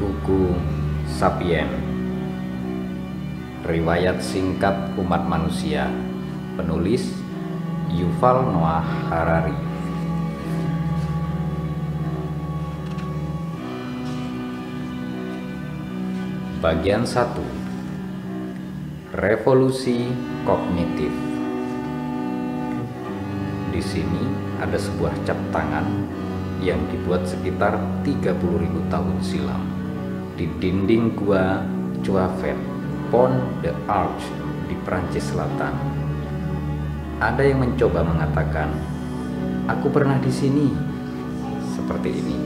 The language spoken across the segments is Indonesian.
Buku Sapien, riwayat singkat umat manusia, penulis Yuval Noah Harari. Bagian 1. Revolusi kognitif. Di sini ada sebuah cap tangan yang dibuat sekitar 30.000 tahun silam di dinding gua Chauvet, Pont de Arche di Prancis Selatan. Ada yang mencoba mengatakan, "Aku pernah di sini." Seperti ini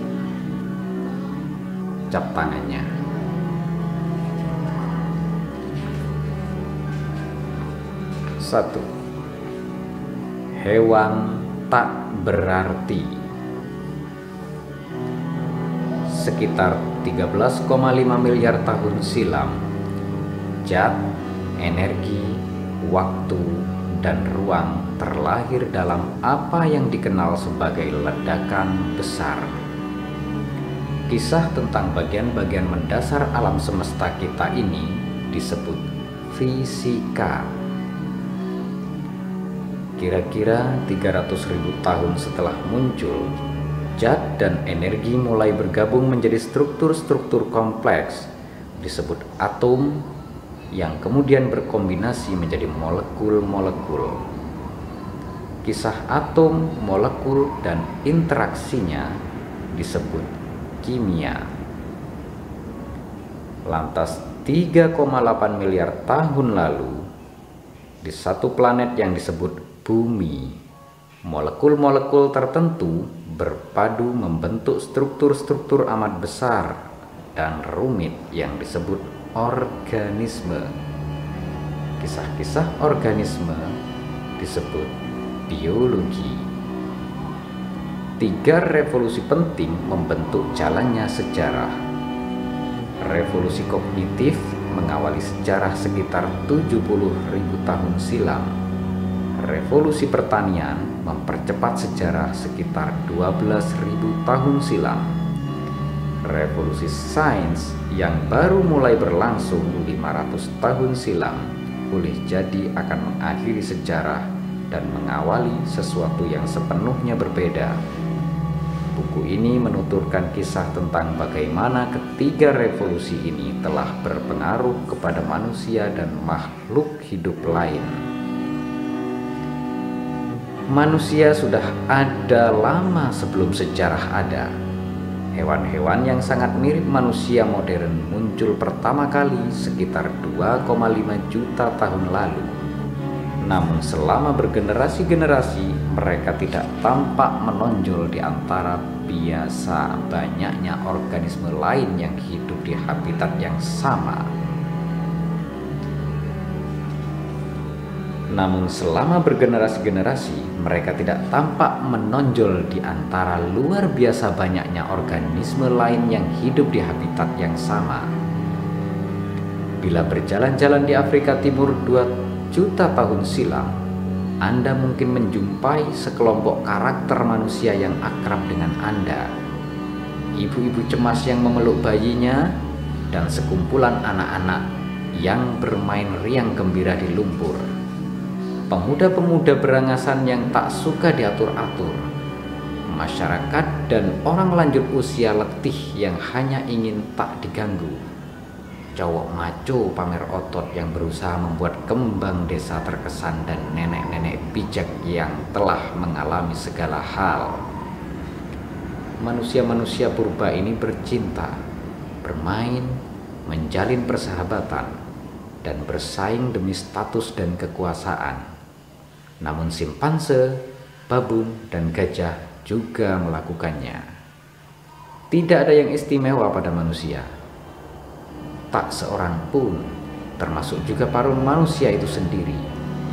cap tangannya. Satu. Hewan tak berarti. Sekitar 13,5 miliar tahun silam, zat, energi, waktu, dan ruang terlahir dalam apa yang dikenal sebagai ledakan besar. Kisah tentang bagian-bagian mendasar alam semesta kita ini disebut fisika. Kira-kira 300.000 tahun setelah muncul, zat dan energi mulai bergabung menjadi struktur-struktur kompleks disebut atom yang kemudian berkombinasi menjadi molekul-molekul. Kisah atom, molekul, dan interaksinya disebut kimia. Lantas 3,8 miliar tahun lalu, di satu planet yang disebut Bumi, molekul-molekul tertentu berpadu membentuk struktur-struktur amat besar dan rumit yang disebut organisme. Kisah-kisah organisme disebut biologi. 3 revolusi penting membentuk jalannya sejarah. Revolusi kognitif mengawali sejarah sekitar 70.000 tahun silam. Revolusi pertanian mempercepat sejarah sekitar 12.000 tahun silam. Revolusi sains yang baru mulai berlangsung 500 tahun silam boleh jadi akan mengakhiri sejarah dan mengawali sesuatu yang sepenuhnya berbeda. Buku ini menuturkan kisah tentang bagaimana ketiga revolusi ini telah berpengaruh kepada manusia dan makhluk hidup lain. Manusia sudah ada lama sebelum sejarah ada. Hewan-hewan yang sangat mirip manusia modern muncul pertama kali sekitar 2,5 juta tahun lalu. Namun selama bergenerasi-generasi mereka tidak tampak menonjol di antara biasa banyaknya organisme lain yang hidup di habitat yang sama. Namun selama bergenerasi-generasi mereka tidak tampak menonjol di antara luar biasa banyaknya organisme lain yang hidup di habitat yang sama. Bila berjalan-jalan di Afrika Timur 2 juta tahun silam, Anda mungkin menjumpai sekelompok karakter manusia yang akrab dengan Anda. Ibu-ibu cemas yang memeluk bayinya dan sekumpulan anak-anak yang bermain riang gembira di lumpur. Pemuda-pemuda berangasan yang tak suka diatur-atur. Masyarakat dan orang lanjut usia letih yang hanya ingin tak diganggu. Cowok maco pamer otot yang berusaha membuat kembang desa terkesan dan nenek-nenek bijak yang telah mengalami segala hal. Manusia-manusia purba ini bercinta, bermain, menjalin persahabatan, dan bersaing demi status dan kekuasaan. Namun simpanse, babun, dan gajah juga melakukannya. Tidak ada yang istimewa pada manusia. Tak seorang pun, termasuk juga para manusia itu sendiri,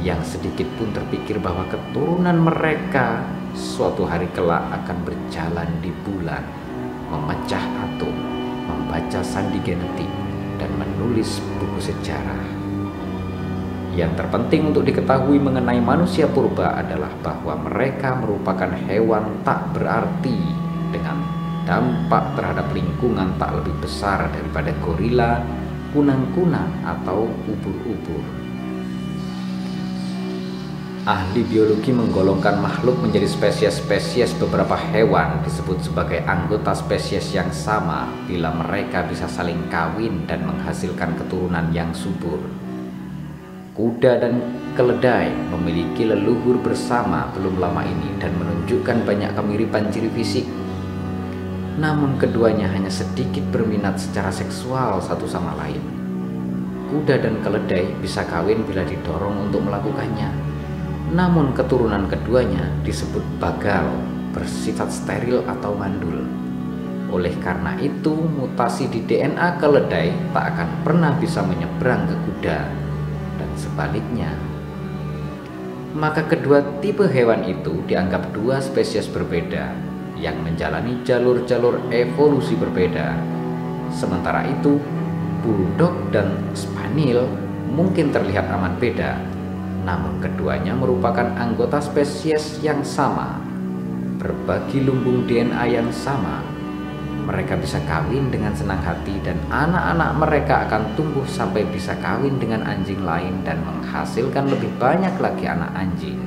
yang sedikit pun terpikir bahwa keturunan mereka suatu hari kelak akan berjalan di bulan, memecah atom, membaca sandi genetik, dan menulis buku sejarah. Yang terpenting untuk diketahui mengenai manusia purba adalah bahwa mereka merupakan hewan tak berarti dengan berdampak terhadap lingkungan tak lebih besar daripada gorila, kunang-kunang, atau ubur-ubur. Ahli biologi menggolongkan makhluk menjadi spesies-spesies beberapa hewan disebut sebagai anggota spesies yang sama bila mereka bisa saling kawin dan menghasilkan keturunan yang subur. Kuda dan keledai memiliki leluhur bersama belum lama ini dan menunjukkan banyak kemiripan ciri fisik. Namun keduanya hanya sedikit berminat secara seksual satu sama lain. Kuda dan keledai bisa kawin bila didorong untuk melakukannya. Namun keturunan keduanya disebut bagal, bersifat steril atau mandul. Oleh karena itu, mutasi di DNA keledai tak akan pernah bisa menyeberang ke kuda, dan sebaliknya. Maka kedua tipe hewan itu dianggap dua spesies berbeda yang menjalani jalur-jalur evolusi berbeda. Sementara itu, bulldog dan spaniel mungkin terlihat amat beda, namun keduanya merupakan anggota spesies yang sama, berbagi lumbung DNA yang sama. Mereka bisa kawin dengan senang hati dan anak-anak mereka akan tumbuh sampai bisa kawin dengan anjing lain dan menghasilkan lebih banyak lagi anak anjing.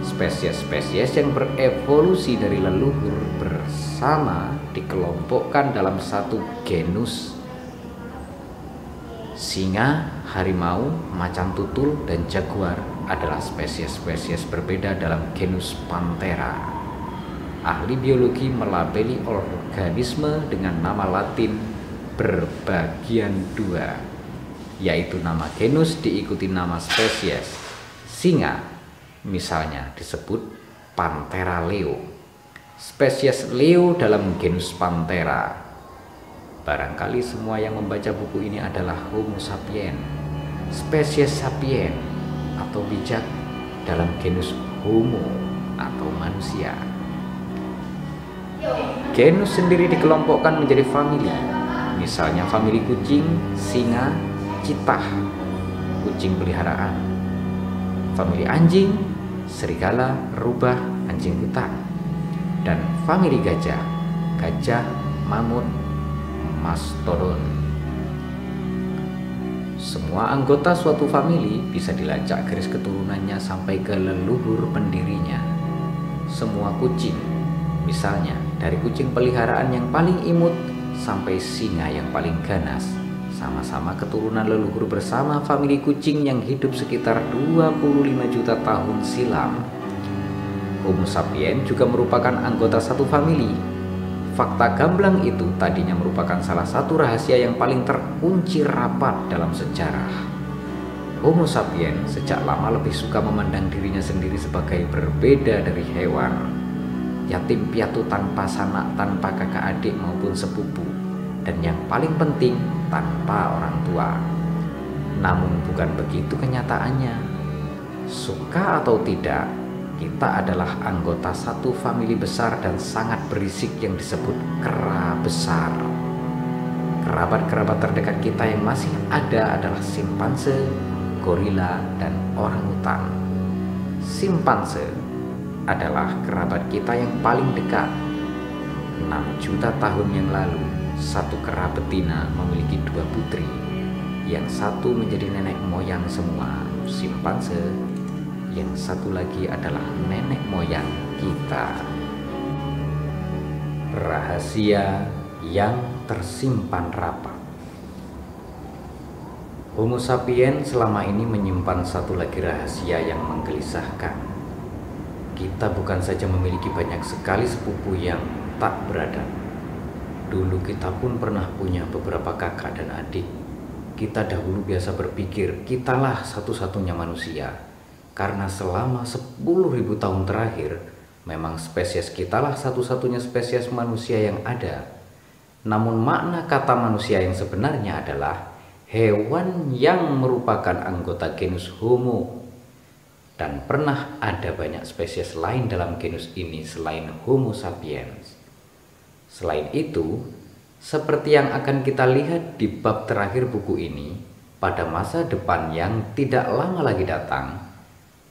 Spesies-spesies yang berevolusi dari leluhur bersama dikelompokkan dalam satu genus. Singa, harimau, macan tutul, dan jaguar adalah spesies-spesies berbeda dalam genus Panthera. Ahli biologi melabeli organisme dengan nama Latin berbagian dua, yaitu nama genus diikuti nama spesies. Singa misalnya disebut Panthera leo, spesies leo dalam genus Panthera. Barangkali semua yang membaca buku ini adalah Homo sapiens, spesies sapien atau bijak dalam genus Homo atau manusia. Genus sendiri dikelompokkan menjadi famili, misalnya famili kucing, singa, citah, kucing peliharaan, famili anjing, serigala, rubah, anjing hutan, dan famili gajah, gajah, mamut, mastodon. Semua anggota suatu famili bisa dilacak garis keturunannya sampai ke leluhur pendirinya. Semua kucing, misalnya dari kucing peliharaan yang paling imut sampai singa yang paling ganas, sama-sama keturunan leluhur bersama famili kucing yang hidup sekitar 25 juta tahun silam. Homo sapiens juga merupakan anggota satu famili. Fakta gamblang itu tadinya merupakan salah satu rahasia yang paling terkunci rapat dalam sejarah. Homo sapiens sejak lama lebih suka memandang dirinya sendiri sebagai berbeda dari hewan, yatim piatu tanpa sanak, tanpa kakak adik maupun sepupu, dan yang paling penting tanpa orang tua. Namun bukan begitu kenyataannya. Suka atau tidak, kita adalah anggota satu famili besar dan sangat berisik yang disebut kera besar. Kerabat-kerabat terdekat kita yang masih ada adalah simpanse, gorila, dan orangutan. Simpanse adalah kerabat kita yang paling dekat. 6 juta tahun yang lalu, satu kera betina memiliki 2 putri. Yang satu menjadi nenek moyang semua, simpanse. Yang satu lagi adalah nenek moyang kita. Rahasia yang tersimpan rapat. Homo sapiens selama ini menyimpan satu lagi rahasia yang menggelisahkan. Kita bukan saja memiliki banyak sekali sepupu yang tak beradab. Dulu kita pun pernah punya beberapa kakak dan adik. Kita dahulu biasa berpikir kitalah satu-satunya manusia. Karena selama 10.000 tahun terakhir, memang spesies kitalah satu-satunya spesies manusia yang ada. Namun makna kata manusia yang sebenarnya adalah hewan yang merupakan anggota genus Homo. Dan pernah ada banyak spesies lain dalam genus ini selain Homo sapiens. Selain itu, seperti yang akan kita lihat di bab terakhir buku ini, pada masa depan yang tidak lama lagi datang,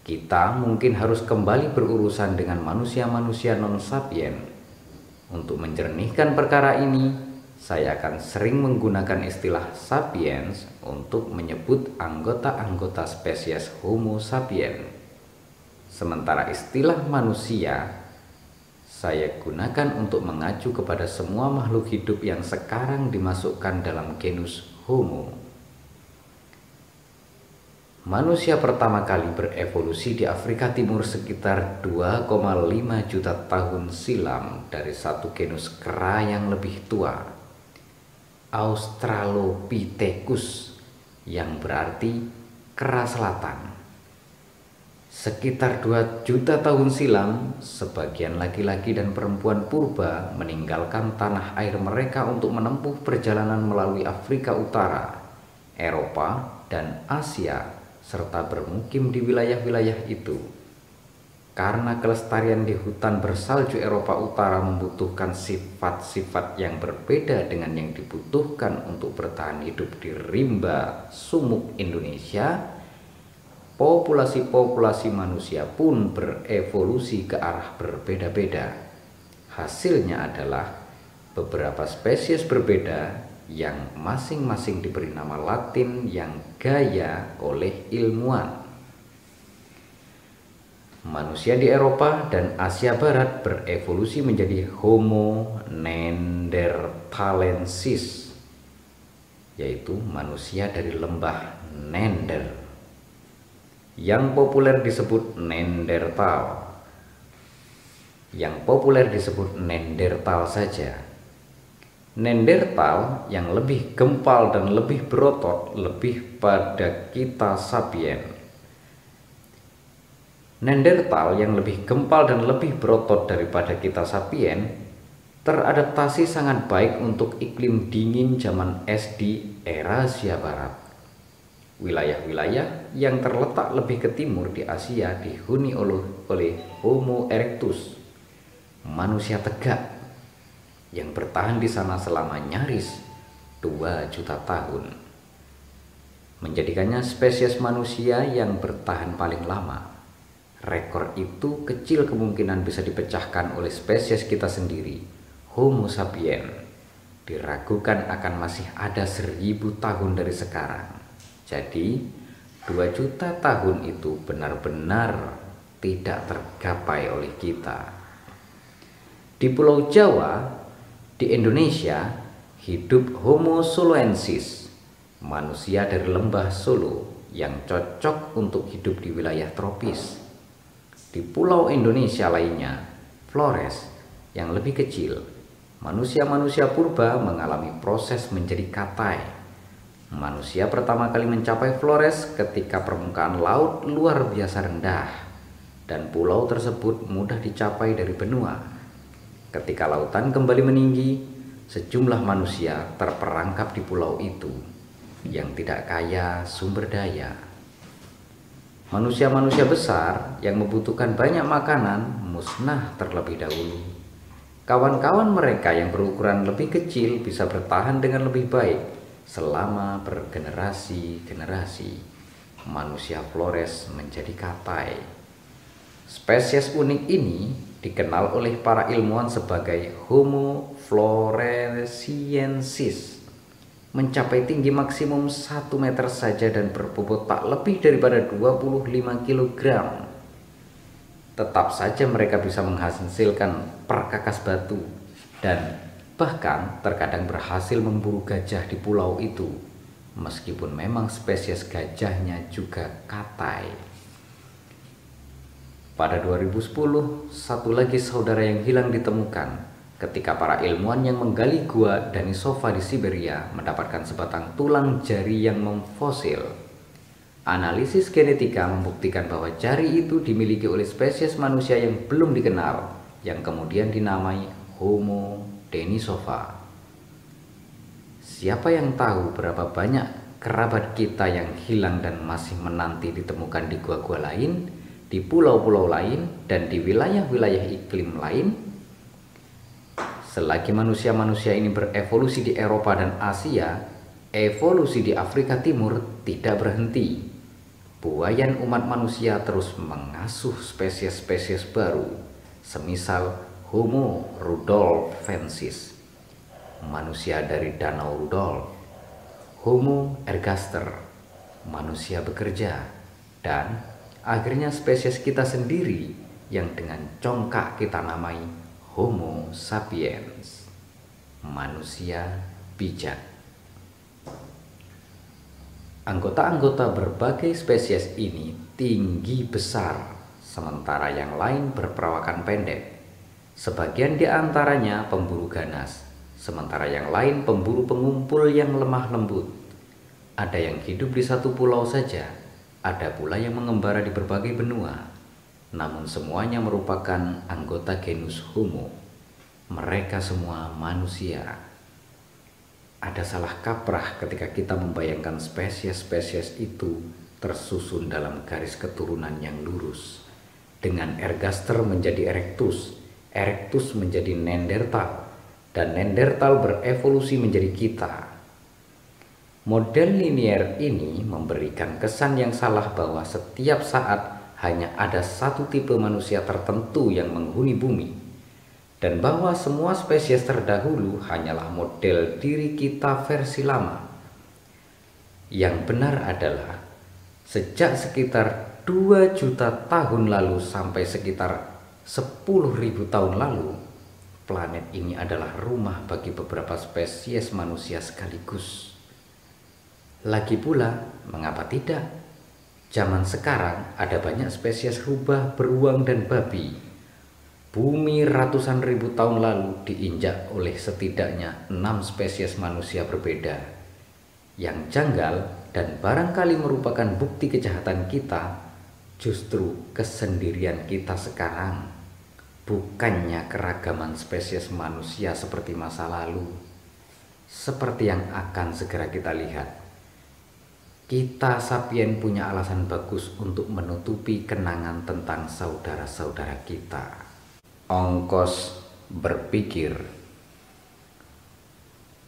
kita mungkin harus kembali berurusan dengan manusia-manusia non-sapien. Untuk menjernihkan perkara ini, saya akan sering menggunakan istilah sapiens untuk menyebut anggota-anggota spesies Homo sapiens. Sementara istilah manusia saya gunakan untuk mengacu kepada semua makhluk hidup yang sekarang dimasukkan dalam genus Homo. Manusia pertama kali berevolusi di Afrika Timur sekitar 2,5 juta tahun silam dari satu genus kera yang lebih tua, Australopithecus, yang berarti kera selatan. Sekitar 2 juta tahun silam, sebagian laki-laki dan perempuan purba meninggalkan tanah air mereka untuk menempuh perjalanan melalui Afrika Utara, Eropa, dan Asia, serta bermukim di wilayah-wilayah itu. Karena kelestarian di hutan bersalju Eropa Utara membutuhkan sifat-sifat yang berbeda dengan yang dibutuhkan untuk bertahan hidup di rimba sumuk Indonesia, populasi-populasi manusia pun berevolusi ke arah berbeda-beda. Hasilnya adalah beberapa spesies berbeda yang masing-masing diberi nama Latin yang gaya oleh ilmuwan. Manusia di Eropa dan Asia Barat berevolusi menjadi Homo neanderthalensis, yaitu manusia dari lembah Neander, yang populer disebut Neanderthal. Neanderthal saja. Neanderthal yang lebih gempal dan lebih berotot lebih pada kita sapien. Neanderthal yang lebih gempal dan lebih berotot daripada kita sapien teradaptasi sangat baik untuk iklim dingin zaman es di Eurasia Barat. Wilayah-wilayah yang terletak lebih ke timur di Asia dihuni oleh Homo erectus, manusia tegak, yang bertahan di sana selama nyaris 2 juta tahun, menjadikannya spesies manusia yang bertahan paling lama. Rekor itu kecil kemungkinan bisa dipecahkan oleh spesies kita sendiri, Homo sapiens. Diragukan akan masih ada 1000 tahun dari sekarang. Jadi 2 juta tahun itu benar-benar tidak tergapai oleh kita. Di Pulau Jawa, di Indonesia, hidup Homo soloensis, manusia dari lembah Solo yang cocok untuk hidup di wilayah tropis. Di pulau Indonesia lainnya, Flores, yang lebih kecil, manusia-manusia purba mengalami proses menjadi katai. Manusia pertama kali mencapai Flores ketika permukaan laut luar biasa rendah, dan pulau tersebut mudah dicapai dari benua. Ketika lautan kembali meninggi, sejumlah manusia terperangkap di pulau itu yang tidak kaya sumber daya. Manusia-manusia besar yang membutuhkan banyak makanan musnah terlebih dahulu. Kawan-kawan mereka yang berukuran lebih kecil bisa bertahan dengan lebih baik selama bergenerasi-generasi. Manusia Flores menjadi katai. Spesies unik ini dikenal oleh para ilmuwan sebagai Homo floresiensis, mencapai tinggi maksimum 1 meter saja dan berbobot tak lebih daripada 25 kg. Tetap saja mereka bisa menghasilkan perkakas batu dan bahkan terkadang berhasil memburu gajah di pulau itu, meskipun memang spesies gajahnya juga katai. Pada 2010, satu lagi saudara yang hilang ditemukan ketika para ilmuwan yang menggali gua Denisova di Siberia mendapatkan sebatang tulang jari yang memfosil. Analisis genetika membuktikan bahwa jari itu dimiliki oleh spesies manusia yang belum dikenal, yang kemudian dinamai Homo Denisova. Siapa yang tahu berapa banyak kerabat kita yang hilang dan masih menanti ditemukan di gua-gua lain, di pulau-pulau lain, dan di wilayah-wilayah iklim lain. Selagi manusia-manusia ini berevolusi di Eropa dan Asia, evolusi di Afrika Timur tidak berhenti. Buayan umat manusia terus mengasuh spesies-spesies baru, semisal Homo rudolfensis, manusia dari Danau Rudolf, Homo ergaster, manusia bekerja, dan akhirnya spesies kita sendiri yang dengan congkak kita namai Homo sapiens, manusia bijak. Anggota-anggota berbagai spesies ini tinggi besar, sementara yang lain berperawakan pendek. Sebagian di antaranya pemburu ganas, sementara yang lain pemburu pengumpul yang lemah lembut. Ada yang hidup di satu pulau saja, ada pula yang mengembara di berbagai benua. Namun semuanya merupakan anggota genus Homo. Mereka semua manusia. Ada salah kaprah ketika kita membayangkan spesies-spesies itu tersusun dalam garis keturunan yang lurus. Dengan ergaster menjadi erectus, erectus menjadi Neanderthal, dan Neanderthal berevolusi menjadi kita. Model linier ini memberikan kesan yang salah bahwa setiap saat hanya ada satu tipe manusia tertentu yang menghuni bumi, dan bahwa semua spesies terdahulu hanyalah model diri kita versi lama. Yang benar adalah sejak sekitar 2 juta tahun lalu sampai sekitar 10.000 tahun lalu, planet ini adalah rumah bagi beberapa spesies manusia sekaligus. Lagi pula, mengapa tidak? Zaman sekarang ada banyak spesies rubah, beruang, dan babi. Bumi ratusan ribu tahun lalu diinjak oleh setidaknya 6 spesies manusia berbeda. Yang janggal dan barangkali merupakan bukti kejahatan kita, justru kesendirian kita sekarang, bukannya keragaman spesies manusia seperti masa lalu. Seperti yang akan segera kita lihat, kita sapien punya alasan bagus untuk menutupi kenangan tentang saudara-saudara kita. Ongkos berpikir.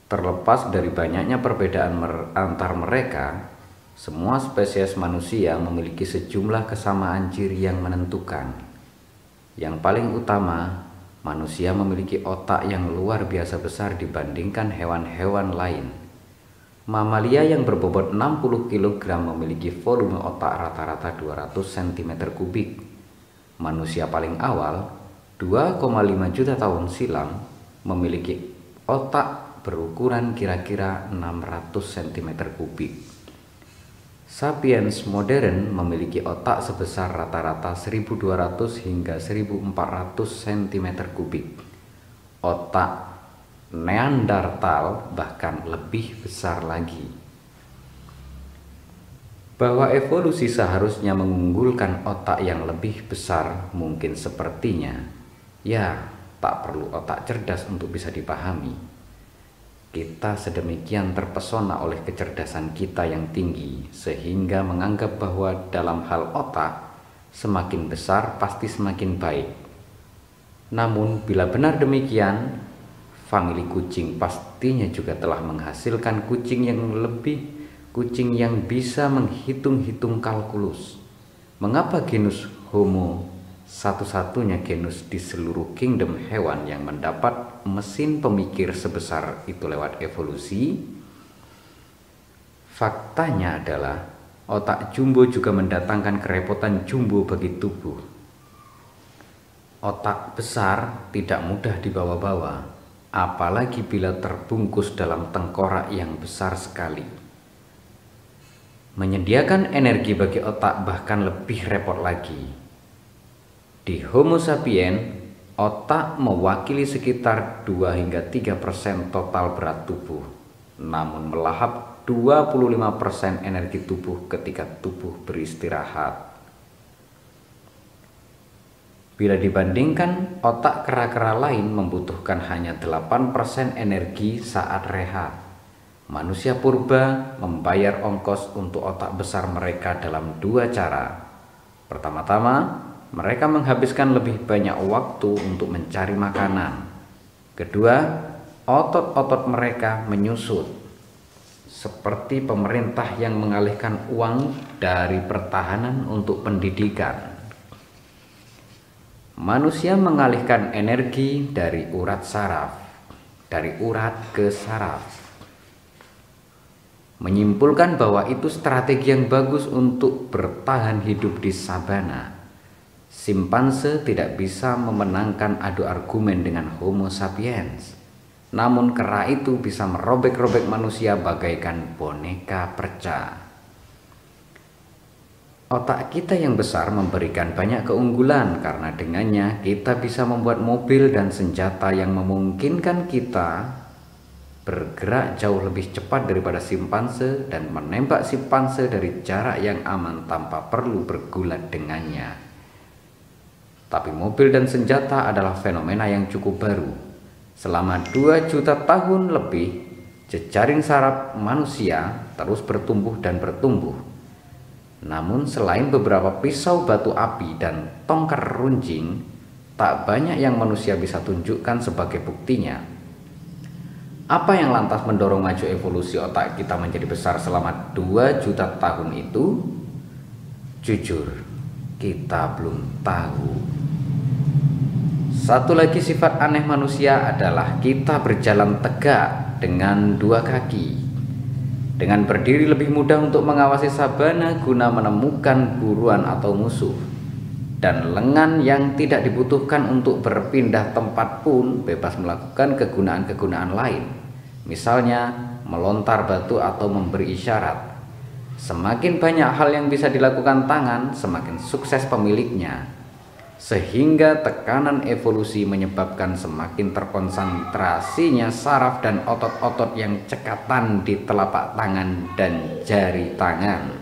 Terlepas dari banyaknya perbedaan antar mereka, semua spesies manusia memiliki sejumlah kesamaan ciri yang menentukan. Yang paling utama, manusia memiliki otak yang luar biasa besar dibandingkan hewan-hewan lain. Mamalia yang berbobot 60 kg memiliki volume otak rata-rata 200 cm3. Manusia paling awal, 2,5 juta tahun silam, memiliki otak berukuran kira-kira 600 cm3. Sapiens modern memiliki otak sebesar rata-rata 1200 hingga 1400 cm3. Otak Neanderthal bahkan lebih besar lagi. Bahwa evolusi seharusnya mengunggulkan otak yang lebih besar mungkin sepertinya, ya tak perlu otak cerdas untuk bisa dipahami. Kita sedemikian terpesona oleh kecerdasan kita yang tinggi sehingga menganggap bahwa dalam hal otak, semakin besar pasti semakin baik. Namun bila benar demikian, famili kucing pastinya juga telah menghasilkan kucing yang bisa menghitung-hitung kalkulus. Mengapa genus Homo, satu-satunya genus di seluruh kingdom hewan yang mendapat mesin pemikir sebesar itu lewat evolusi? Faktanya adalah otak jumbo juga mendatangkan kerepotan jumbo bagi tubuh. Otak besar tidak mudah dibawa-bawa, apalagi bila terbungkus dalam tengkorak yang besar sekali. Menyediakan energi bagi otak bahkan lebih repot lagi. Di Homo sapiens, otak mewakili sekitar 2 hingga 3% total berat tubuh, namun melahap 25% energi tubuh ketika tubuh beristirahat. Bila dibandingkan, otak kera-kera lain membutuhkan hanya 8% energi saat rehat. Manusia purba membayar ongkos untuk otak besar mereka dalam 2 cara. Pertama-tama, mereka menghabiskan lebih banyak waktu untuk mencari makanan. Kedua, otot-otot mereka menyusut. Seperti pemerintah yang mengalihkan uang dari pertahanan untuk pendidikan. manusia mengalihkan energi dari urat saraf, dari urat ke saraf. Menyimpulkan bahwa itu strategi yang bagus untuk bertahan hidup di sabana. Simpanse tidak bisa memenangkan adu argumen dengan Homo sapiens. Namun kera itu bisa merobek-robek manusia bagaikan boneka perca. Otak kita yang besar memberikan banyak keunggulan karena dengannya kita bisa membuat mobil dan senjata yang memungkinkan kita bergerak jauh lebih cepat daripada simpanse dan menembak simpanse dari jarak yang aman tanpa perlu bergulat dengannya. Tapi mobil dan senjata adalah fenomena yang cukup baru. Selama 2 juta tahun lebih, jejaring saraf manusia terus bertumbuh dan bertumbuh. Namun selain beberapa pisau batu api dan tongkat runcing, tak banyak yang manusia bisa tunjukkan sebagai buktinya. Apa yang lantas mendorong maju evolusi otak kita menjadi besar selama 2 juta tahun itu? Jujur, kita belum tahu. Satu lagi sifat aneh manusia adalah kita berjalan tegak dengan 2 kaki. Dengan berdiri lebih mudah untuk mengawasi sabana guna menemukan buruan atau musuh. Dan lengan yang tidak dibutuhkan untuk berpindah tempat pun bebas melakukan kegunaan-kegunaan lain. Misalnya melontar batu atau memberi isyarat. Semakin banyak hal yang bisa dilakukan tangan, semakin sukses pemiliknya. Sehingga tekanan evolusi menyebabkan semakin terkonsentrasinya saraf dan otot-otot yang cekatan di telapak tangan dan jari tangan.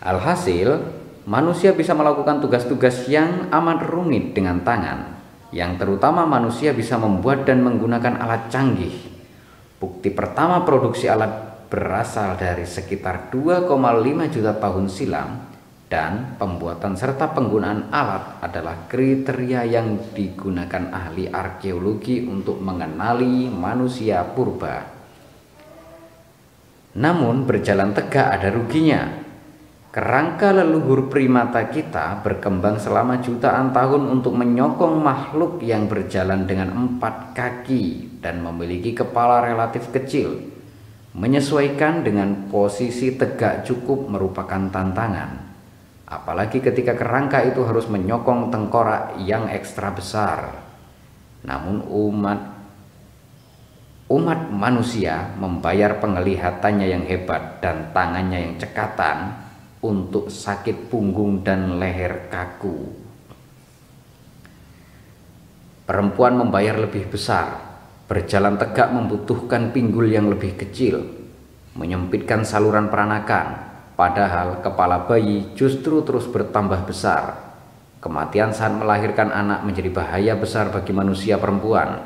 Alhasil, manusia bisa melakukan tugas-tugas yang amat rumit dengan tangan, yang terutama manusia bisa membuat dan menggunakan alat canggih. Bukti pertama produksi alat berasal dari sekitar 2,5 juta tahun silam. Dan pembuatan serta penggunaan alat adalah kriteria yang digunakan ahli arkeologi untuk mengenali manusia purba. Namun berjalan tegak ada ruginya. Kerangka leluhur primata kita berkembang selama jutaan tahun untuk menyokong makhluk yang berjalan dengan 4 kaki dan memiliki kepala relatif kecil. Menyesuaikan dengan posisi tegak cukup merupakan tantangan. Apalagi ketika kerangka itu harus menyokong tengkorak yang ekstra besar. Namun umat manusia membayar penglihatannya yang hebat dan tangannya yang cekatan untuk sakit punggung dan leher kaku. Perempuan membayar lebih besar. Berjalan tegak membutuhkan pinggul yang lebih kecil, menyempitkan saluran peranakan. Padahal kepala bayi justru terus bertambah besar. Kematian saat melahirkan anak menjadi bahaya besar bagi manusia perempuan.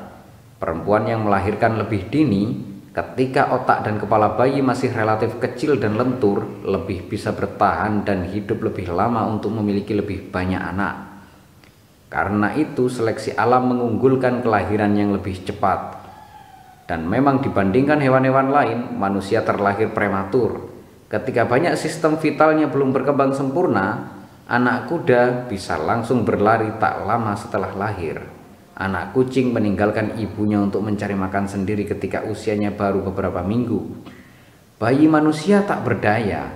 Perempuan yang melahirkan lebih dini, ketika otak dan kepala bayi masih relatif kecil dan lentur, lebih bisa bertahan dan hidup lebih lama untuk memiliki lebih banyak anak. Karena itu seleksi alam mengunggulkan kelahiran yang lebih cepat. Dan memang dibandingkan hewan-hewan lain, manusia terlahir prematur. Ketika banyak sistem vitalnya belum berkembang sempurna, anak kuda bisa langsung berlari tak lama setelah lahir. Anak kucing meninggalkan ibunya untuk mencari makan sendiri ketika usianya baru beberapa minggu. Bayi manusia tak berdaya,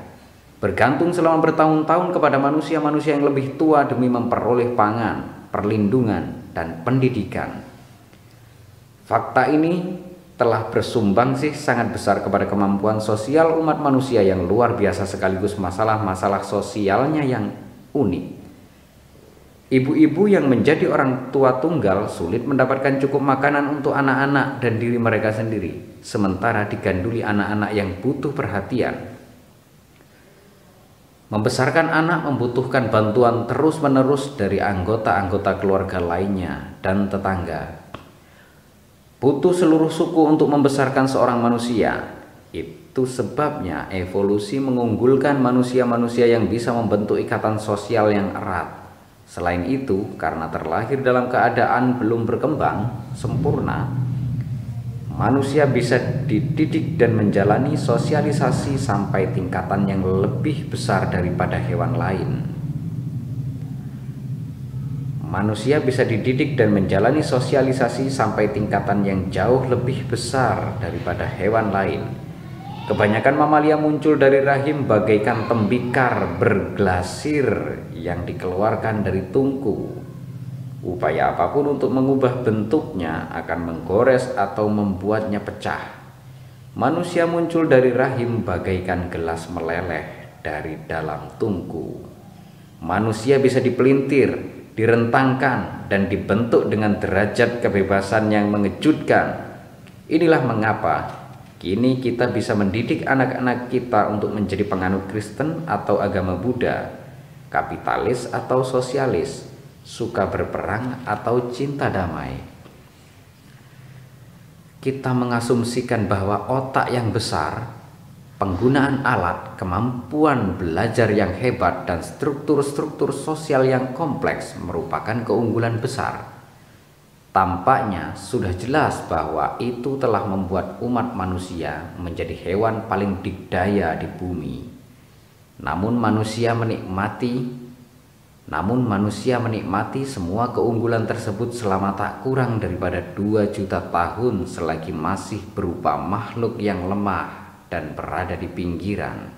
bergantung selama bertahun-tahun kepada manusia-manusia yang lebih tua demi memperoleh pangan, perlindungan, dan pendidikan. Fakta ini telah bersumbangsi sangat besar kepada kemampuan sosial umat manusia yang luar biasa sekaligus masalah-masalah sosialnya yang unik. Ibu-ibu yang menjadi orang tua tunggal sulit mendapatkan cukup makanan untuk anak-anak dan diri mereka sendiri, sementara diganduli anak-anak yang butuh perhatian. Membesarkan anak membutuhkan bantuan terus-menerus dari anggota-anggota keluarga lainnya dan tetangga. Butuh seluruh suku untuk membesarkan seorang manusia. Itu sebabnya evolusi mengunggulkan manusia-manusia yang bisa membentuk ikatan sosial yang erat. Selain itu, karena terlahir dalam keadaan belum berkembang sempurna, manusia bisa dididik dan menjalani sosialisasi sampai tingkatan yang lebih besar daripada hewan lain. manusia bisa dididik dan menjalani sosialisasi sampai tingkatan yang jauh lebih besar daripada hewan lain. Kebanyakan mamalia muncul dari rahim bagaikan tembikar berglasir yang dikeluarkan dari tungku. Upaya apapun untuk mengubah bentuknya akan menggores atau membuatnya pecah. Manusia muncul dari rahim bagaikan gelas meleleh dari dalam tungku. Manusia bisa dipelintir, direntangkan, dan dibentuk dengan derajat kebebasan yang mengejutkan. Inilah mengapa kini kita bisa mendidik anak-anak kita untuk menjadi penganut Kristen atau agama Buddha, kapitalis atau sosialis, suka berperang atau cinta damai. Kita mengasumsikan bahwa otak yang besar, penggunaan alat, kemampuan belajar yang hebat, dan struktur-struktur sosial yang kompleks merupakan keunggulan besar. Tampaknya sudah jelas bahwa itu telah membuat umat manusia menjadi hewan paling dikdaya di bumi. Namun manusia menikmati semua keunggulan tersebut selama tak kurang daripada 2 juta tahun selagi masih berupa makhluk yang lemah dan berada di pinggiran.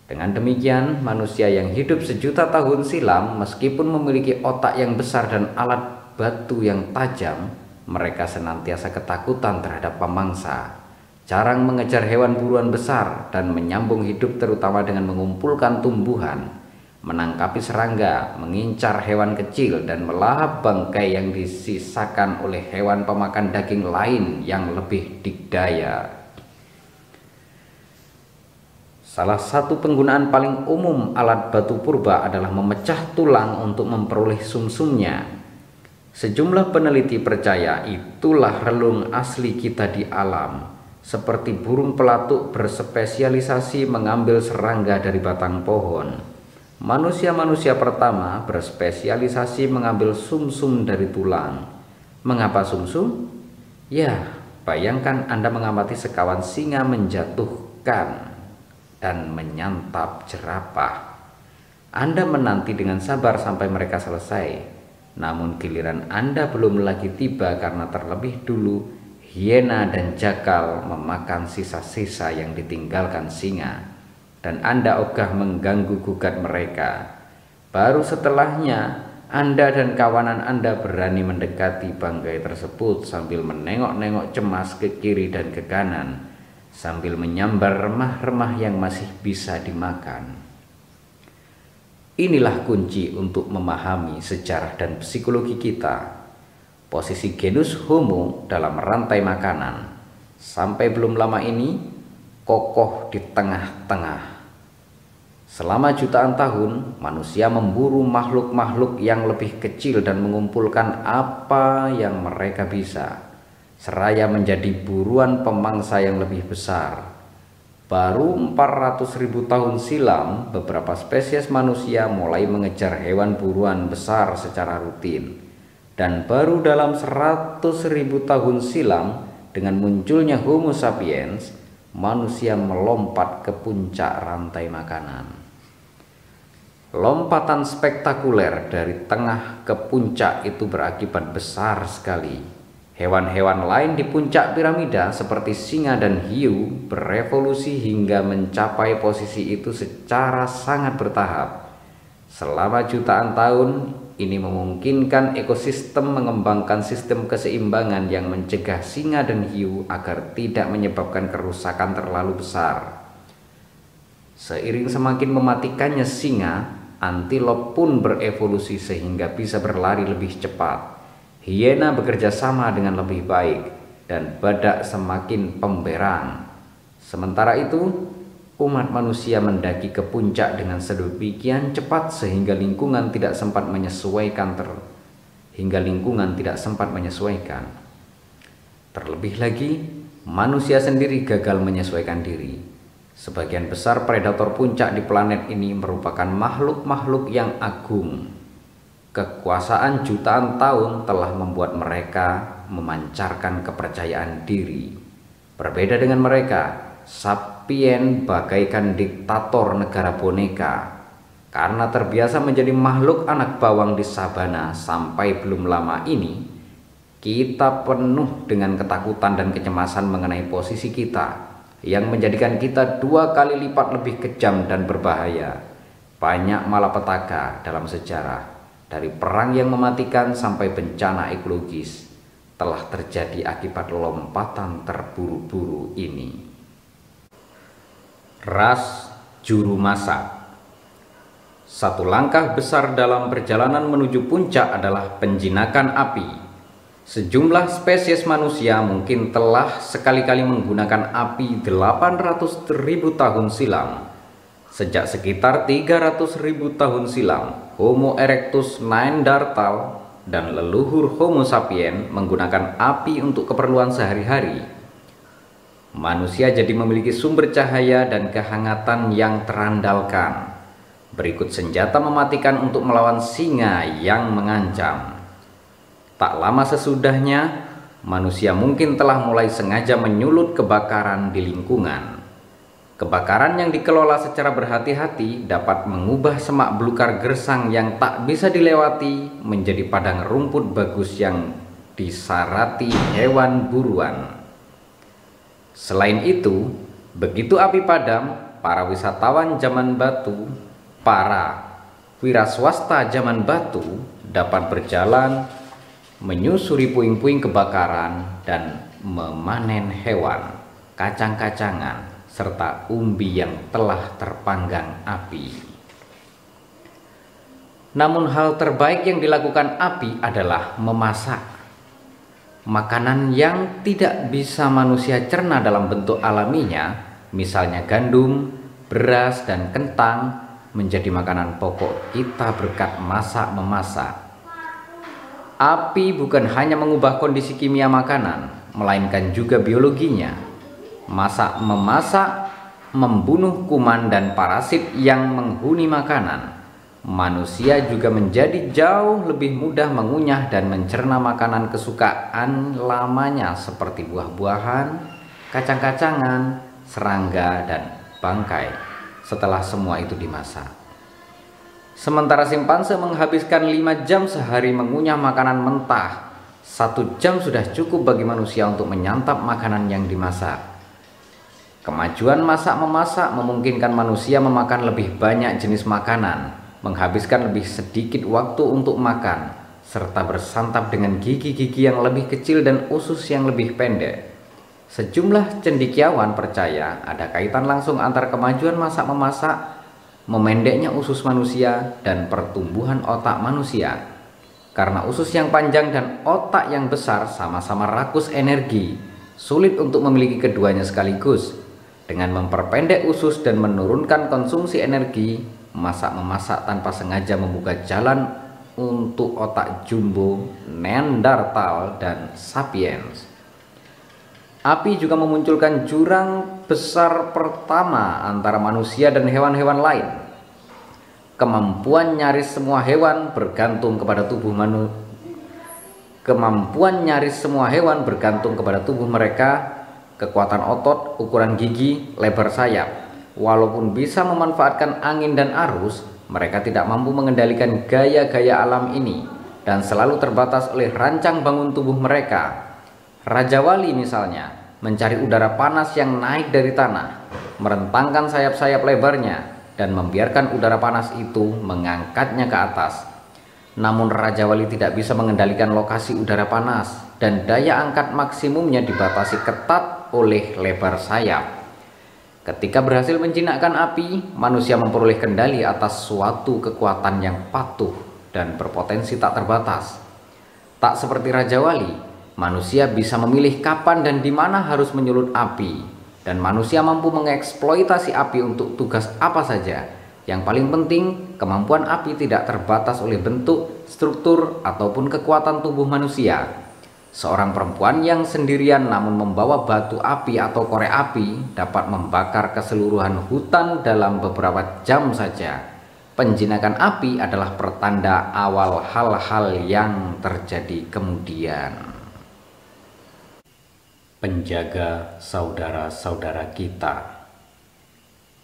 Dengan demikian, manusia yang hidup sejuta tahun silam meskipun memiliki otak yang besar dan alat batu yang tajam, mereka senantiasa ketakutan terhadap pemangsa, jarang mengejar hewan buruan besar, dan menyambung hidup terutama dengan mengumpulkan tumbuhan, menangkapi serangga, mengincar hewan kecil, dan melahap bangkai yang disisakan oleh hewan pemakan daging lain yang lebih dikdaya. Salah satu penggunaan paling umum alat batu purba adalah memecah tulang untuk memperoleh sumsumnya. Sejumlah peneliti percaya itulah relung asli kita di alam, seperti burung pelatuk berspesialisasi mengambil serangga dari batang pohon. Manusia-manusia pertama berspesialisasi mengambil sumsum dari tulang. Mengapa sumsum? Ya, bayangkan Anda mengamati sekawan singa menjatuhkan dan menyantap jerapah. Anda menanti dengan sabar sampai mereka selesai. Namun giliran Anda belum lagi tiba karena terlebih dulu hiena dan jakal memakan sisa-sisa yang ditinggalkan singa, dan Anda ogah mengganggu gugat mereka. Baru setelahnya Anda dan kawanan Anda berani mendekati bangkai tersebut sambil menengok-nengok cemas ke kiri dan ke kanan, sambil menyambar remah-remah yang masih bisa dimakan. Inilah kunci untuk memahami sejarah dan psikologi kita. Posisi genus Homo dalam rantai makanan sampai belum lama ini kokoh di tengah-tengah. Selama jutaan tahun, manusia memburu makhluk-makhluk yang lebih kecil dan mengumpulkan apa yang mereka bisa, seraya menjadi buruan pemangsa yang lebih besar. Baru 400.000 tahun silam, beberapa spesies manusia mulai mengejar hewan buruan besar secara rutin. Dan baru dalam 100.000 tahun silam, dengan munculnya Homo sapiens, manusia melompat ke puncak rantai makanan. Lompatan spektakuler dari tengah ke puncak itu berakibat besar sekali. Hewan-hewan lain di puncak piramida seperti singa dan hiu berevolusi hingga mencapai posisi itu secara sangat bertahap. Selama jutaan tahun, ini memungkinkan ekosistem mengembangkan sistem keseimbangan yang mencegah singa dan hiu agar tidak menyebabkan kerusakan terlalu besar. Seiring semakin mematikannya singa, antilop pun berevolusi sehingga bisa berlari lebih cepat. Hiena bekerja sama dengan lebih baik, dan badak semakin pemberang. Sementara itu, umat manusia mendaki ke puncak dengan sedemikian cepat sehingga lingkungan tidak sempat menyesuaikan. Terlebih lagi, manusia sendiri gagal menyesuaikan diri. Sebagian besar predator puncak di planet ini merupakan makhluk-makhluk yang agung. Kekuasaan jutaan tahun telah membuat mereka memancarkan kepercayaan diri. Berbeda dengan mereka, sapien bagaikan diktator negara boneka. Karena terbiasa menjadi makhluk anak bawang di sabana sampai belum lama ini, kita penuh dengan ketakutan dan kecemasan mengenai posisi kita yang menjadikan kita 2 kali lipat lebih kejam dan berbahaya. Banyak malapetaka dalam sejarah, dari perang yang mematikan sampai bencana ekologis, telah terjadi akibat lompatan terburu-buru ini. Ras juru masak. Satu langkah besar dalam perjalanan menuju puncak adalah penjinakan api. Sejumlah spesies manusia mungkin telah sekali-kali menggunakan api 800.000 tahun silam. Sejak sekitar 300.000 tahun silam, Homo erectus Neanderthal dan leluhur Homo sapiens menggunakan api untuk keperluan sehari-hari. Manusia jadi memiliki sumber cahaya dan kehangatan yang terandalkan. Berikut senjata mematikan untuk melawan singa yang mengancam. Tak lama sesudahnya, manusia mungkin telah mulai sengaja menyulut kebakaran di lingkungan. Kebakaran yang dikelola secara berhati-hati dapat mengubah semak belukar gersang yang tak bisa dilewati menjadi padang rumput bagus yang disarati hewan buruan. Selain itu, begitu api padam, para wira swasta zaman batu dapat berjalan menyusuri puing-puing kebakaran dan memanen hewan, kacang-kacangan, serta umbi yang telah terpanggang api. Namun hal terbaik yang dilakukan api adalah memasak. Makanan yang tidak bisa manusia cerna dalam bentuk alaminya, misalnya gandum, beras, dan kentang, menjadi makanan pokok kita berkat masak-memasak. Api bukan hanya mengubah kondisi kimia makanan, melainkan juga biologinya. Masak-memasak membunuh kuman dan parasit yang menghuni makanan. Manusia juga menjadi jauh lebih mudah mengunyah dan mencerna makanan kesukaan lamanya seperti buah-buahan, kacang-kacangan, serangga, dan bangkai setelah semua itu dimasak. Sementara simpanse menghabiskan 5 jam sehari mengunyah makanan mentah, 1 jam sudah cukup bagi manusia untuk menyantap makanan yang dimasak. Kemajuan masak-memasak memungkinkan manusia memakan lebih banyak jenis makanan, menghabiskan lebih sedikit waktu untuk makan, serta bersantap dengan gigi-gigi yang lebih kecil dan usus yang lebih pendek. Sejumlah cendekiawan percaya ada kaitan langsung antara kemajuan masak-memasak, memendeknya usus manusia, dan pertumbuhan otak manusia. Karena usus yang panjang dan otak yang besar sama-sama rakus energi, sulit untuk memiliki keduanya sekaligus. Dengan memperpendek usus dan menurunkan konsumsi energi, masak-memasak tanpa sengaja membuka jalan untuk otak jumbo, Neanderthal, dan sapiens. Api juga memunculkan jurang besar pertama antara manusia dan hewan-hewan lain. Kemampuan nyaris semua hewan bergantung kepada tubuh mereka, kekuatan otot, ukuran gigi, lebar sayap. Walaupun bisa memanfaatkan angin dan arus, mereka tidak mampu mengendalikan gaya-gaya alam ini dan selalu terbatas oleh rancang bangun tubuh mereka. Raja Wali misalnya mencari udara panas yang naik dari tanah, merentangkan sayap-sayap lebarnya dan membiarkan udara panas itu mengangkatnya ke atas. Namun Raja Wali tidak bisa mengendalikan lokasi udara panas dan daya angkat maksimumnya dibatasi ketat oleh lebar sayap. Ketika berhasil menjinakkan api, manusia memperoleh kendali atas suatu kekuatan yang patuh dan berpotensi tak terbatas. Tak seperti Raja Wali, manusia bisa memilih kapan dan di mana harus menyulut api, dan manusia mampu mengeksploitasi api untuk tugas apa saja. Yang paling penting, kemampuan api tidak terbatas oleh bentuk, struktur, ataupun kekuatan tubuh manusia. Seorang perempuan yang sendirian namun membawa batu api atau korek api dapat membakar keseluruhan hutan dalam beberapa jam saja. Penjinakan api adalah pertanda awal hal-hal yang terjadi kemudian. Penjaga saudara-saudara kita.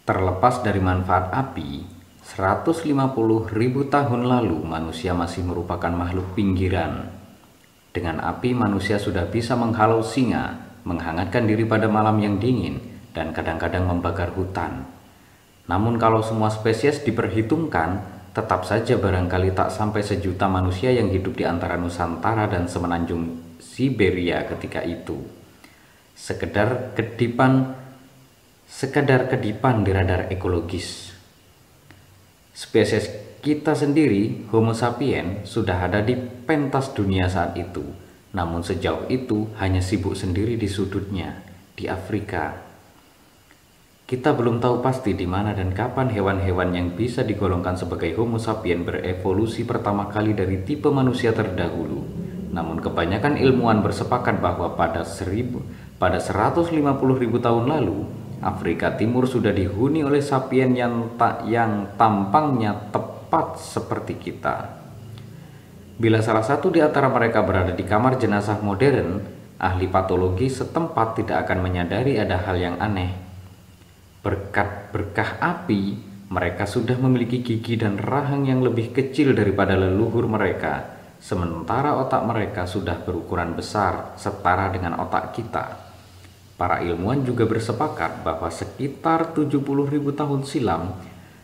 Terlepas dari manfaat api, 150.000 tahun lalu manusia masih merupakan makhluk pinggiran. Dengan api manusia sudah bisa menghalau singa, menghangatkan diri pada malam yang dingin, dan kadang-kadang membakar hutan. Namun kalau semua spesies diperhitungkan, tetap saja barangkali tak sampai 1 juta manusia yang hidup di antara Nusantara dan semenanjung Siberia ketika itu. Sekadar kedipan di radar ekologis. Spesies kita sendiri, Homo sapiens, sudah ada di pentas dunia saat itu. Namun sejauh itu hanya sibuk sendiri di sudutnya, di Afrika. Kita belum tahu pasti di mana dan kapan hewan-hewan yang bisa digolongkan sebagai Homo sapiens berevolusi pertama kali dari tipe manusia terdahulu. Namun kebanyakan ilmuwan bersepakat bahwa pada 150.000 tahun lalu, Afrika Timur sudah dihuni oleh sapiens yang tampangnya tepat seperti kita. Bila salah satu di antara mereka berada di kamar jenazah modern, ahli patologi setempat tidak akan menyadari ada hal yang aneh. Berkat berkah api, mereka sudah memiliki gigi dan rahang yang lebih kecil daripada leluhur mereka, sementara otak mereka sudah berukuran besar, setara dengan otak kita. Para ilmuwan juga bersepakat bahwa sekitar 70.000 tahun silam,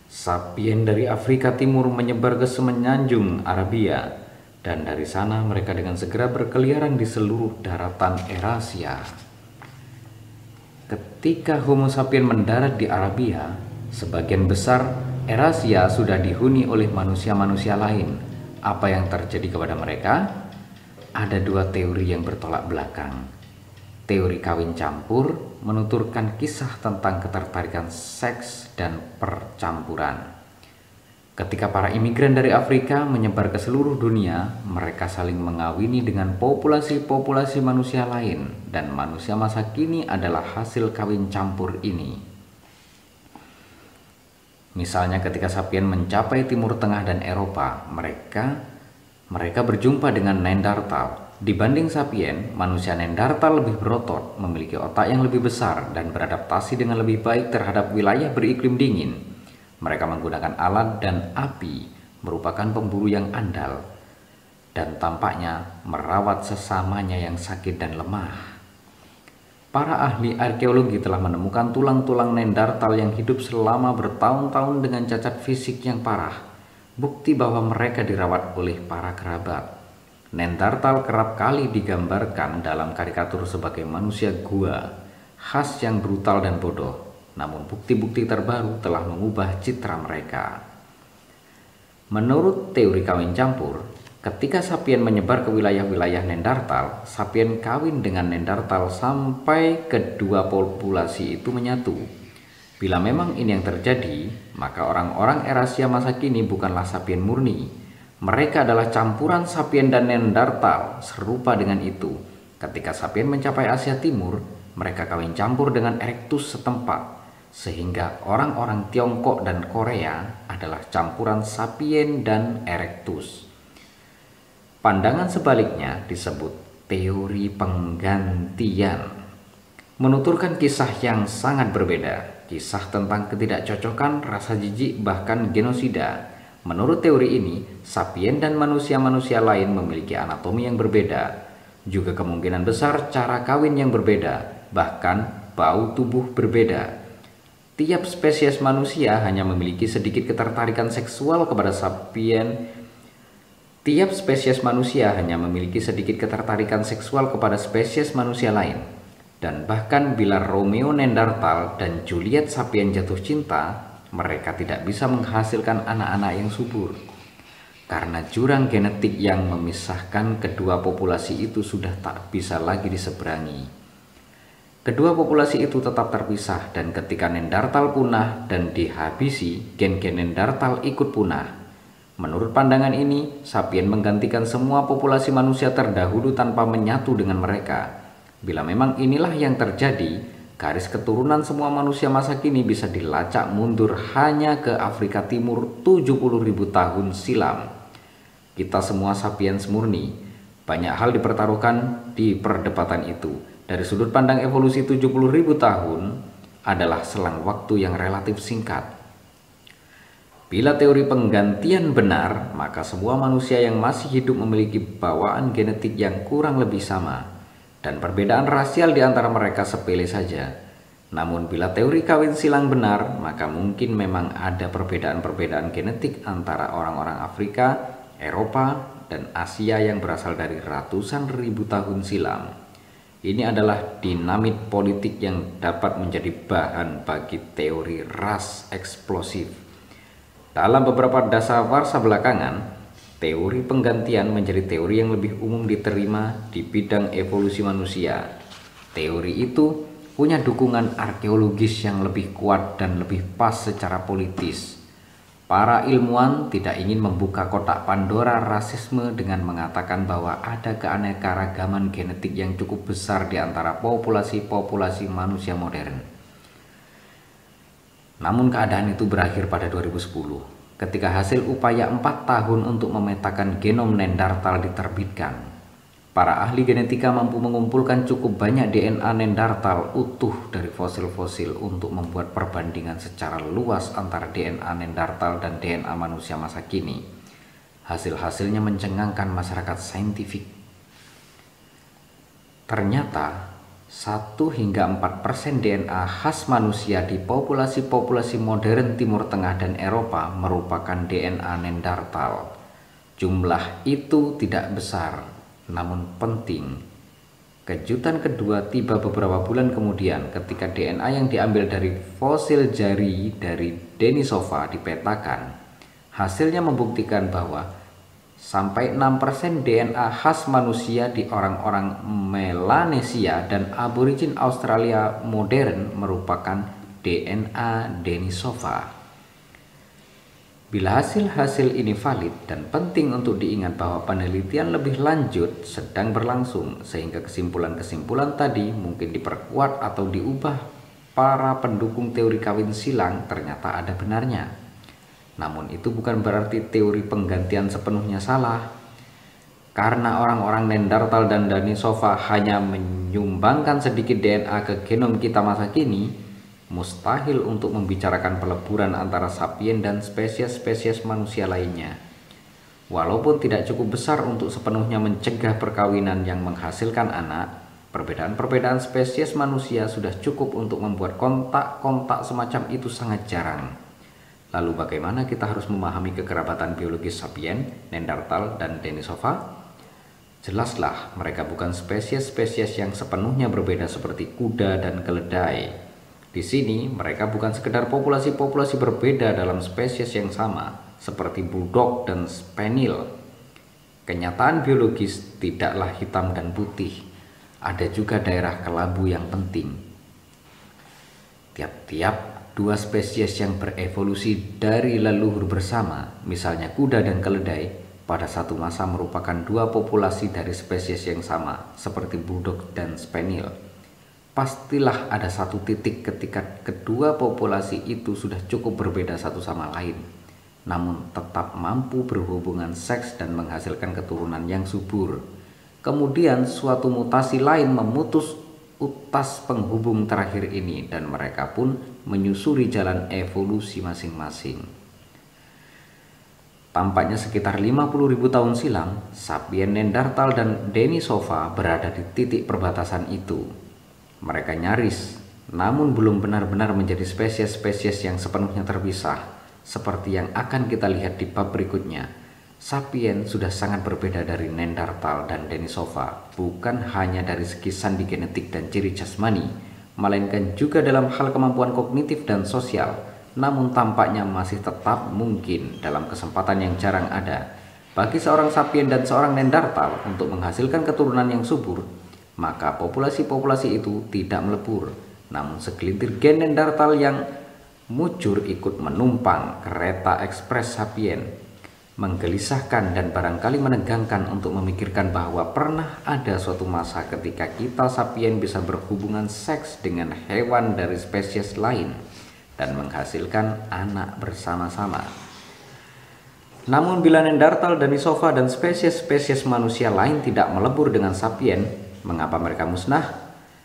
sapiens dari Afrika Timur menyebar ke semenanjung Arabia, dan dari sana mereka dengan segera berkeliaran di seluruh daratan Eurasia. Ketika Homo sapiens mendarat di Arabia, sebagian besar Eurasia sudah dihuni oleh manusia-manusia lain. Apa yang terjadi kepada mereka? Ada 2 teori yang bertolak belakang. Teori kawin campur menuturkan kisah tentang ketertarikan seks dan percampuran. Ketika para imigran dari Afrika menyebar ke seluruh dunia, mereka saling mengawini dengan populasi-populasi manusia lain, dan manusia masa kini adalah hasil kawin campur ini. Misalnya ketika sapiens mencapai Timur Tengah dan Eropa, mereka berjumpa dengan Neanderthal. Dibanding sapiens, manusia Neanderthal lebih berotot, memiliki otak yang lebih besar, dan beradaptasi dengan lebih baik terhadap wilayah beriklim dingin. Mereka menggunakan alat dan api, merupakan pemburu yang andal, dan tampaknya merawat sesamanya yang sakit dan lemah. Para ahli arkeologi telah menemukan tulang-tulang Neanderthal yang hidup selama bertahun-tahun dengan cacat fisik yang parah, bukti bahwa mereka dirawat oleh para kerabat. Neanderthal kerap kali digambarkan dalam karikatur sebagai manusia gua, khas yang brutal dan bodoh. Namun bukti-bukti terbaru telah mengubah citra mereka. Menurut teori kawin campur, ketika sapiens menyebar ke wilayah-wilayah Neanderthal, sapiens kawin dengan Neanderthal sampai kedua populasi itu menyatu. Bila memang ini yang terjadi, maka orang-orang Eurasia masa kini bukanlah sapiens murni. Mereka adalah campuran sapiens dan Neanderthal, serupa dengan itu. Ketika sapiens mencapai Asia Timur, mereka kawin campur dengan Erectus setempat. Sehingga orang-orang Tiongkok dan Korea adalah campuran sapiens dan Erectus. Pandangan sebaliknya disebut teori penggantian. Menuturkan kisah yang sangat berbeda, kisah tentang ketidakcocokan, rasa jijik, bahkan genosida. Menurut teori ini, sapiens dan manusia-manusia lain memiliki anatomi yang berbeda, juga kemungkinan besar cara kawin yang berbeda, bahkan bau tubuh berbeda. Tiap spesies manusia hanya memiliki sedikit ketertarikan seksual kepada sapiens. Tiap spesies manusia hanya memiliki sedikit ketertarikan seksual kepada spesies manusia lain. Dan bahkan bila Romeo Neanderthal dan Juliet sapiens jatuh cinta, mereka tidak bisa menghasilkan anak-anak yang subur. Karena jurang genetik yang memisahkan kedua populasi itu sudah tak bisa lagi diseberangi. Kedua populasi itu tetap terpisah, dan ketika Neanderthal punah dan dihabisi, gen-gen Neanderthal ikut punah. Menurut pandangan ini, sapiens menggantikan semua populasi manusia terdahulu tanpa menyatu dengan mereka. Bila memang inilah yang terjadi, garis keturunan semua manusia masa kini bisa dilacak mundur hanya ke Afrika Timur 70.000 tahun silam. Kita semua sapiens murni. Banyak hal dipertaruhkan di perdebatan itu. Dari sudut pandang evolusi 70.000 tahun adalah selang waktu yang relatif singkat. Bila teori penggantian benar, maka semua manusia yang masih hidup memiliki bawaan genetik yang kurang lebih sama, dan perbedaan rasial di antara mereka sepele saja. Namun bila teori kawin silang benar, maka mungkin memang ada perbedaan-perbedaan genetik antara orang-orang Afrika, Eropa, dan Asia yang berasal dari ratusan ribu tahun silam. Ini adalah dinamit politik yang dapat menjadi bahan bagi teori ras eksplosif. Dalam beberapa dasawarsa belakangan, teori penggantian menjadi teori yang lebih umum diterima di bidang evolusi manusia. Teori itu punya dukungan arkeologis yang lebih kuat dan lebih pas secara politis. Para ilmuwan tidak ingin membuka kotak Pandora rasisme dengan mengatakan bahwa ada keanekaragaman genetik yang cukup besar di antara populasi-populasi manusia modern. Namun keadaan itu berakhir pada 2010 ketika hasil upaya 4 tahun untuk memetakan genom Neanderthal diterbitkan. Para ahli genetika mampu mengumpulkan cukup banyak DNA Neanderthal utuh dari fosil-fosil untuk membuat perbandingan secara luas antara DNA Neanderthal dan DNA manusia masa kini. Hasil-hasilnya mencengangkan masyarakat saintifik. Ternyata 1 hingga 4% DNA khas manusia di populasi-populasi modern Timur Tengah dan Eropa merupakan DNA Neanderthal. Jumlah itu tidak besar, namun penting. Kejutan kedua tiba beberapa bulan kemudian ketika DNA yang diambil dari fosil jari dari Denisova dipetakan. Hasilnya membuktikan bahwa sampai 6% DNA khas manusia di orang-orang Melanesia dan aborigin Australia modern merupakan DNA Denisova. Bila hasil-hasil ini valid dan penting untuk diingat bahwa penelitian lebih lanjut sedang berlangsung sehingga kesimpulan-kesimpulan tadi mungkin diperkuat atau diubah para pendukung teori kawin silang ternyata ada benarnya. Namun itu bukan berarti teori penggantian sepenuhnya salah. Karena orang-orang Neanderthal dan Denisova hanya menyumbangkan sedikit DNA ke genom kita masa kini, mustahil untuk membicarakan peleburan antara sapien dan spesies-spesies manusia lainnya. Walaupun tidak cukup besar untuk sepenuhnya mencegah perkawinan yang menghasilkan anak, perbedaan-perbedaan spesies manusia sudah cukup untuk membuat kontak-kontak semacam itu sangat jarang. Lalu bagaimana kita harus memahami kekerabatan biologis sapien, Neanderthal, dan Denisova? Jelaslah mereka bukan spesies-spesies yang sepenuhnya berbeda seperti kuda dan keledai. Di sini mereka bukan sekedar populasi-populasi berbeda dalam spesies yang sama, seperti bulldog dan spaniel. Kenyataan biologis tidaklah hitam dan putih. Ada juga daerah kelabu yang penting. Tiap-tiap 2 spesies yang berevolusi dari leluhur bersama, misalnya kuda dan keledai, pada satu masa merupakan 2 populasi dari spesies yang sama, seperti bulldog dan spaniel. Pastilah ada satu titik ketika kedua populasi itu sudah cukup berbeda satu sama lain, namun tetap mampu berhubungan seks dan menghasilkan keturunan yang subur. Kemudian suatu mutasi lain memutus utas penghubung terakhir ini dan mereka pun menyusuri jalan evolusi masing-masing. Tampaknya sekitar 50.000 tahun silam, sapien Neanderthal dan Denisova berada di titik perbatasan itu. Mereka nyaris, namun belum benar-benar menjadi spesies-spesies yang sepenuhnya terpisah, seperti yang akan kita lihat di bab berikutnya. Sapien sudah sangat berbeda dari Neanderthal dan Denisova, bukan hanya dari segi sandi genetik dan ciri jasmani, melainkan juga dalam hal kemampuan kognitif dan sosial. Namun tampaknya masih tetap mungkin dalam kesempatan yang jarang ada bagi seorang sapien dan seorang Neanderthal untuk menghasilkan keturunan yang subur. Maka populasi-populasi itu tidak melebur, namun segelintir gen Neanderthal yang mujur ikut menumpang kereta ekspres sapien. Menggelisahkan dan barangkali menegangkan untuk memikirkan bahwa pernah ada suatu masa ketika kita sapien bisa berhubungan seks dengan hewan dari spesies lain dan menghasilkan anak bersama-sama. Namun bila Neanderthal, Denisova, dan spesies-spesies manusia lain tidak melebur dengan sapien, mengapa mereka musnah?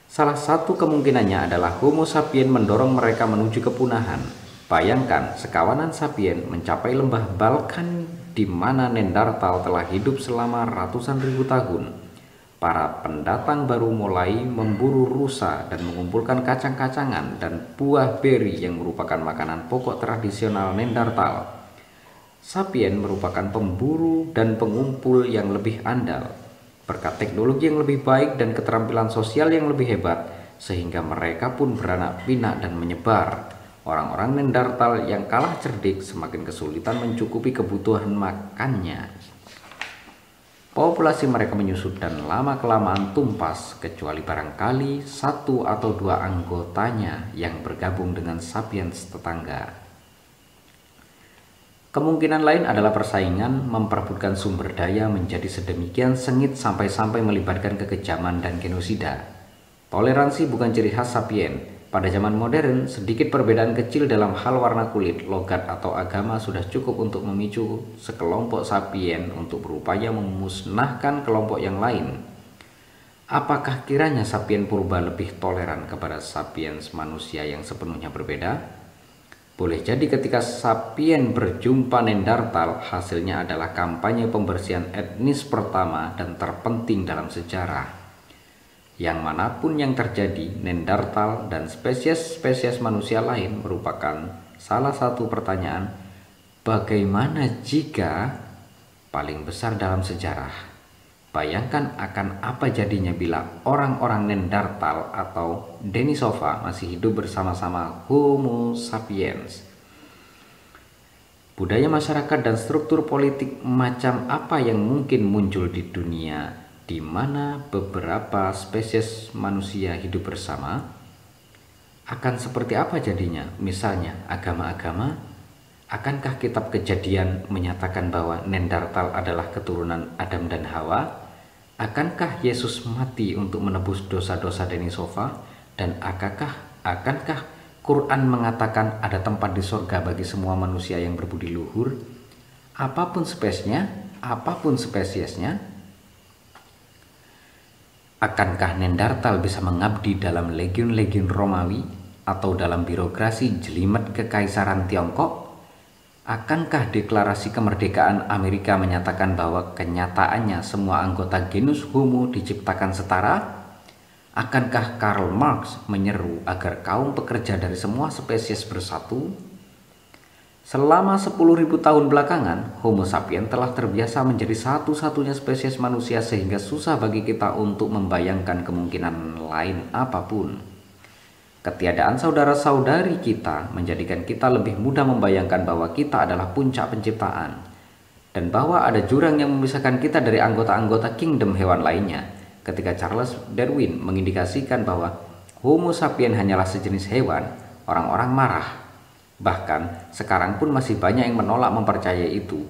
Salah satu kemungkinannya adalah Homo sapien mendorong mereka menuju kepunahan. Bayangkan sekawanan sapien mencapai lembah Balkan di mana Neanderthal telah hidup selama ratusan ribu tahun. Para pendatang baru mulai memburu rusa dan mengumpulkan kacang-kacangan dan buah beri yang merupakan makanan pokok tradisional Neanderthal. Sapien merupakan pemburu dan pengumpul yang lebih andal, berkat teknologi yang lebih baik dan keterampilan sosial yang lebih hebat, sehingga mereka pun beranak pinak dan menyebar. Orang-orang Neanderthal yang kalah cerdik semakin kesulitan mencukupi kebutuhan makannya. Populasi mereka menyusut dan lama-kelamaan tumpas, kecuali barangkali satu atau dua anggotanya yang bergabung dengan sapiens tetangga. Kemungkinan lain adalah persaingan memperebutkan sumber daya menjadi sedemikian sengit sampai-sampai melibatkan kekejaman dan genosida. Toleransi bukan ciri khas sapien. Pada zaman modern, sedikit perbedaan kecil dalam hal warna kulit, logat, atau agama sudah cukup untuk memicu sekelompok sapien untuk berupaya memusnahkan kelompok yang lain. Apakah kiranya sapien purba lebih toleran kepada sapiens manusia yang sepenuhnya berbeda? Boleh jadi ketika sapien berjumpa Neanderthal, hasilnya adalah kampanye pembersihan etnis pertama dan terpenting dalam sejarah. Yang manapun yang terjadi, Neanderthal dan spesies-spesies manusia lain merupakan salah satu pertanyaan bagaimana jika paling besar dalam sejarah. Bayangkan akan apa jadinya bila orang-orang Neanderthal atau Denisova masih hidup bersama-sama Homo sapiens. Budaya masyarakat dan struktur politik macam apa yang mungkin muncul di dunia di mana beberapa spesies manusia hidup bersama? Akan seperti apa jadinya? Misalnya agama-agama. Akankah kitab Kejadian menyatakan bahwa Neanderthal adalah keturunan Adam dan Hawa? Akankah Yesus mati untuk menebus dosa-dosa Denisova? Dan akankah Quran mengatakan ada tempat di surga bagi semua manusia yang berbudi luhur? Apapun spesiesnya, akankah Neanderthal bisa mengabdi dalam legiun-legiun Romawi atau dalam birokrasi jelimet kekaisaran Tiongkok? Akankah deklarasi kemerdekaan Amerika menyatakan bahwa kenyataannya semua anggota genus Homo diciptakan setara? Akankah Karl Marx menyeru agar kaum pekerja dari semua spesies bersatu? Selama 10.000 tahun belakangan, Homo sapiens telah terbiasa menjadi satu-satunya spesies manusia sehingga susah bagi kita untuk membayangkan kemungkinan lain apapun. Ketiadaan saudara-saudari kita menjadikan kita lebih mudah membayangkan bahwa kita adalah puncak penciptaan dan bahwa ada jurang yang memisahkan kita dari anggota-anggota kingdom hewan lainnya. Ketika Charles Darwin mengindikasikan bahwa Homo sapiens hanyalah sejenis hewan, orang-orang marah. Bahkan sekarang pun masih banyak yang menolak mempercayai itu.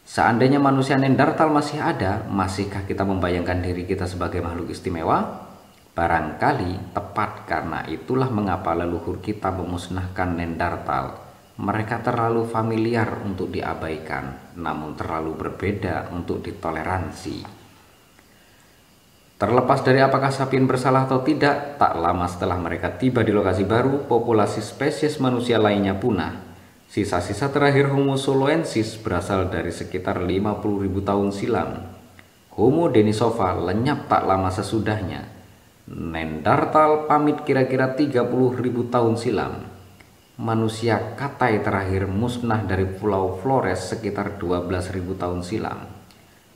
Seandainya manusia Neanderthal masih ada, masihkah kita membayangkan diri kita sebagai makhluk istimewa? Barangkali tepat karena itulah mengapa leluhur kita memusnahkan Neanderthal. Mereka terlalu familiar untuk diabaikan, namun terlalu berbeda untuk ditoleransi. Terlepas dari apakah sapien bersalah atau tidak, tak lama setelah mereka tiba di lokasi baru, populasi spesies manusia lainnya punah. Sisa-sisa terakhir Homo soloensis berasal dari sekitar 50.000 tahun silam. Homo denisova lenyap tak lama sesudahnya. Neanderthal pamit kira-kira 30.000 tahun silam. Manusia Katai terakhir musnah dari Pulau Flores sekitar 12.000 tahun silam.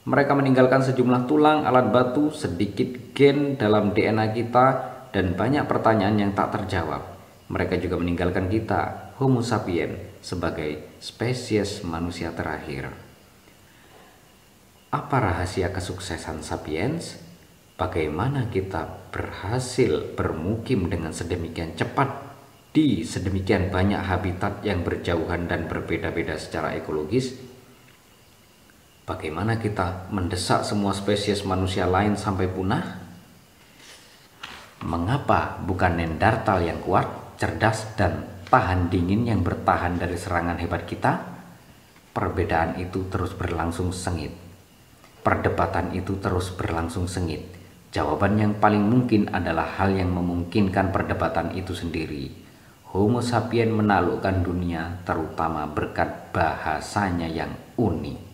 Mereka meninggalkan sejumlah tulang, alat batu, sedikit gen dalam DNA kita, dan banyak pertanyaan yang tak terjawab. Mereka juga meninggalkan kita, Homo sapiens, sebagai spesies manusia terakhir. Apa rahasia kesuksesan sapiens? Bagaimana kita berhasil bermukim dengan sedemikian cepat di sedemikian banyak habitat yang berjauhan dan berbeda-beda secara ekologis? Bagaimana kita mendesak semua spesies manusia lain sampai punah? Mengapa bukan Neanderthal yang kuat, cerdas, dan tahan dingin yang bertahan dari serangan hebat kita? Perbedaan itu terus berlangsung sengit. Perdebatan itu terus berlangsung sengit. Jawaban yang paling mungkin adalah hal yang memungkinkan perdebatan itu sendiri. Homo sapien menaklukkan dunia terutama berkat bahasanya yang unik.